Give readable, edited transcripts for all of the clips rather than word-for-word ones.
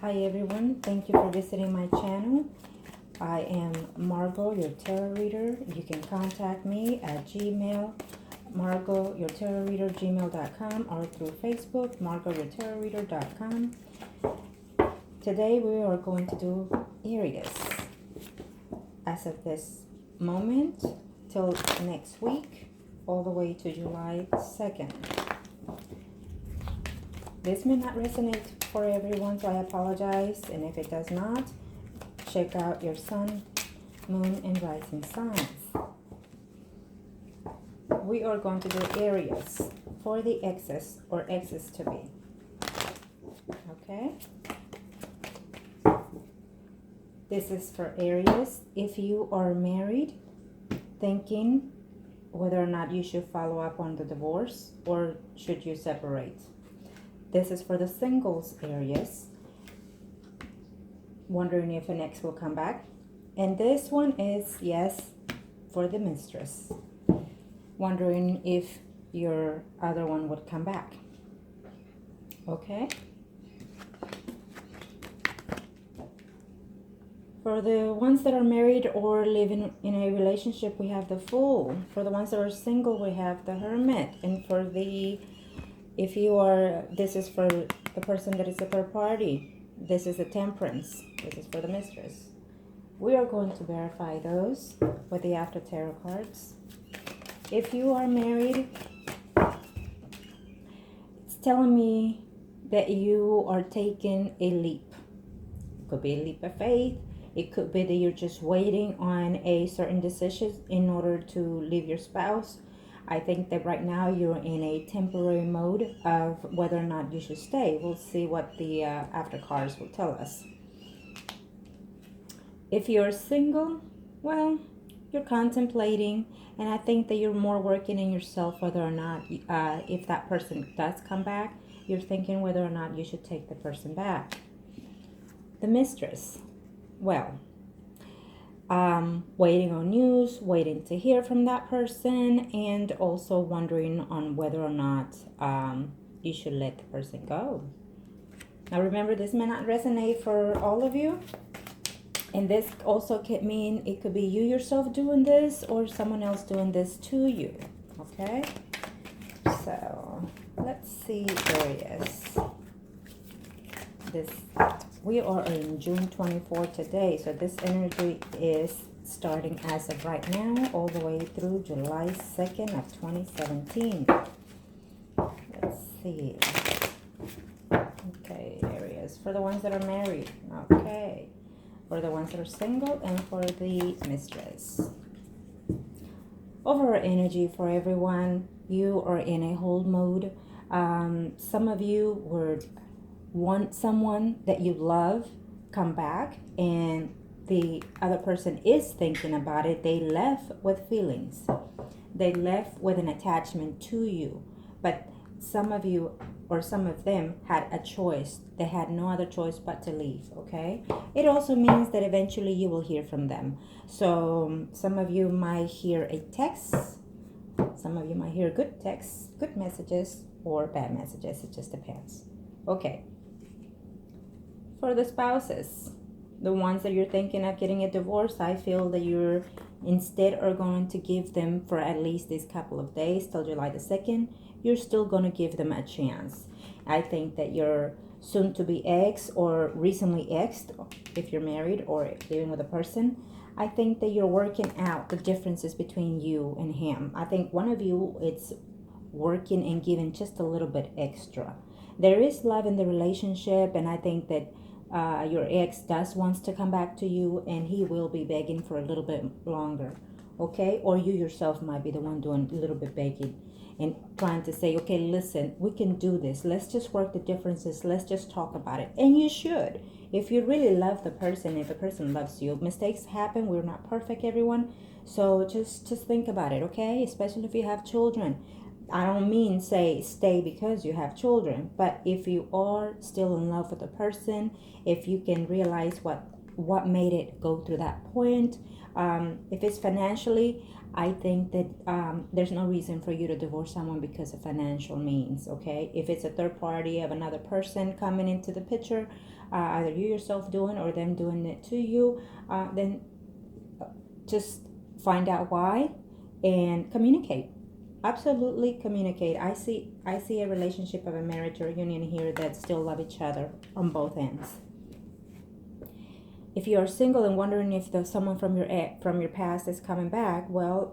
Hi everyone, thank you for visiting my channel. I am Margot, your tarot reader. You can contact me at Gmail, Margot, your tarot reader, gmail.com, or through Facebook, Margot, your tarot reader.com. Today we are going to do Aries. As of this moment, till next week, all the way to July 2nd. This may not resonate for everyone, so I apologize. And if it does not, check out your sun, moon, and rising signs. We are going to do Aries for the exes or exes to be. Okay? This is for Aries. If you are married, thinking whether or not you should follow up on the divorce or should you separate. This is for the singles Aries, wondering if an ex will come back. And this one is, yes, for the mistress, wondering if your other one would come back. Okay? For the ones that are married or living in a relationship, we have the Fool. For the ones that are single, we have the Hermit. And for the if you are, this is for the person that is a third party. This is the Temperance. This is for the mistress. We are going to verify those with the After Tarot cards. If you are married, it's telling me that you are taking a leap. It could be a leap of faith. It could be that you're just waiting on a certain decision in order to leave your spouse. I think that right now you're in a temporary mode of whether or not you should stay. We'll see what the after cards will tell us. If you're single, well, you're contemplating, and I think that you're more working in yourself whether or not, if that person does come back, you're thinking whether or not you should take the person back. The mistress, well, waiting on news, waiting to hear from that person, and also wondering on whether or not you should let the person go. Now remember, this may not resonate for all of you, and this also could mean it could be you yourself doing this or someone else doing this to you. Okay, so let's see Aries. We are in June 24 today, so this energy is starting as of right now all the way through July 2nd of 2017. Let's see. Okay, Aries. For the ones that are married. Okay. For the ones that are single and for the mistress. Overall energy for everyone. You are in a hold mode. Some of you want someone that you love come back, and the other person is thinking about it. They left with feelings. They left with an attachment to you. But some of you or some of them had a choice. They had no other choice but to leave, okay? It also means that eventually you will hear from them. So some of you might hear a text. Some of you might hear good texts, good messages, or bad messages. It just depends. Okay. For the spouses, the ones that you're thinking of getting a divorce, I feel that you're instead are going to give them for at least this couple of days till July the 2nd. You're still going to give them a chance. I think that your soon-to-be ex or recently exed, if you're married or living with a person, I think that you're working out the differences between you and him. I think one of you is working and giving just a little bit extra. There is love in the relationship, and I think that your ex does wants to come back to you, and he will be begging for a little bit longer, okay? Or you yourself might be the one doing a little bit begging and trying to say, okay, listen, we can do this. Let's just work the differences. Let's just talk about it. And you should. If you really love the person, if the person loves you, mistakes happen. We're not perfect, everyone. So just think about it, okay? Especially if you have children. I don't mean say stay because you have children, but if you are still in love with a person, if you can realize what made it go through that point, if it's financially, I think that there's no reason for you to divorce someone because of financial means, okay? If it's a third party of another person coming into the picture, either you yourself doing or them doing it to you, then just find out why and communicate. Absolutely communicate. I see a relationship of a marriage or a union here that still love each other on both ends. If you are single and wondering if there's someone from your past is coming back, well,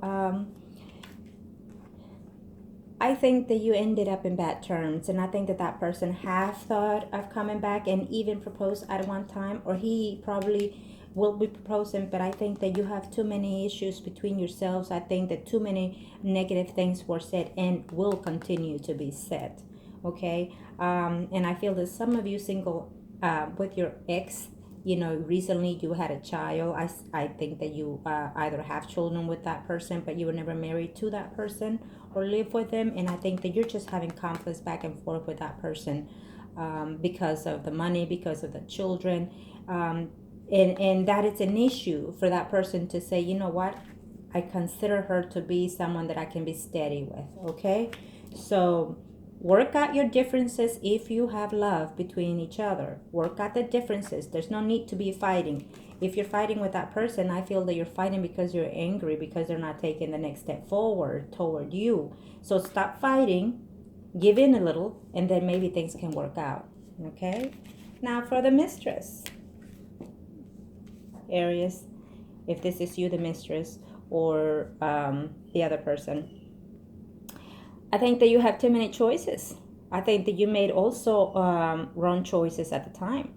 I think that you ended up in bad terms, and I think that that person have thought of coming back and even proposed at one time, or he probably will be proposing. But I think that you have too many issues between yourselves. I think that too many negative things were said and will continue to be said. Okay, and I feel that some of you single with your ex, recently you had a child. I think that you either have children with that person, but you were never married to that person or live with them. And I think that you're just having conflicts back and forth with that person because of the money, because of the children. And that it's an issue for that person to say, you know what, I consider her to be someone that I can be steady with. Okay, so work out your differences. If you have love between each other, work out the differences. There's no need to be fighting. If you're fighting with that person, I feel that you're fighting because you're angry because they're not taking the next step forward toward you. So stop fighting, give in a little, and then maybe things can work out. Okay, now for the mistress, Aries, if this is you, the mistress, or the other person, I think that you have too many choices. I think that you made also wrong choices at the time.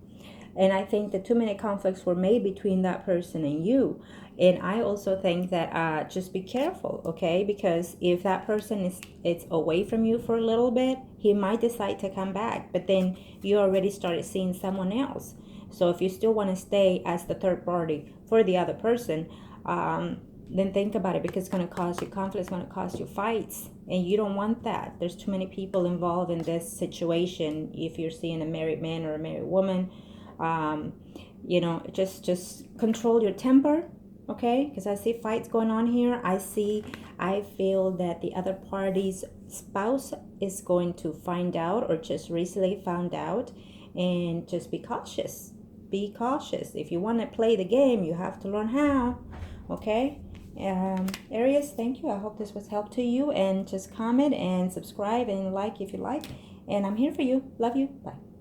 And I think that too many conflicts were made between that person and you. And I also think that just be careful, okay? Because if that person is it's away from you for a little bit, he might decide to come back. But then you already started seeing someone else. So if you still want to stay as the third party for the other person, then think about it, because it's going to cause you conflict, it's going to cause you fights, and you don't want that. There's too many people involved in this situation. If you're seeing a married man or a married woman, just control your temper, okay? Because I see fights going on here. I feel that the other party's spouse is going to find out or just recently found out, and just be cautious. Be cautious. If you want to play the game, you have to learn how, okay? Aries, thank you. I hope this was help to you, and just comment and subscribe and like if you like, and I'm here for you. Love you. Bye.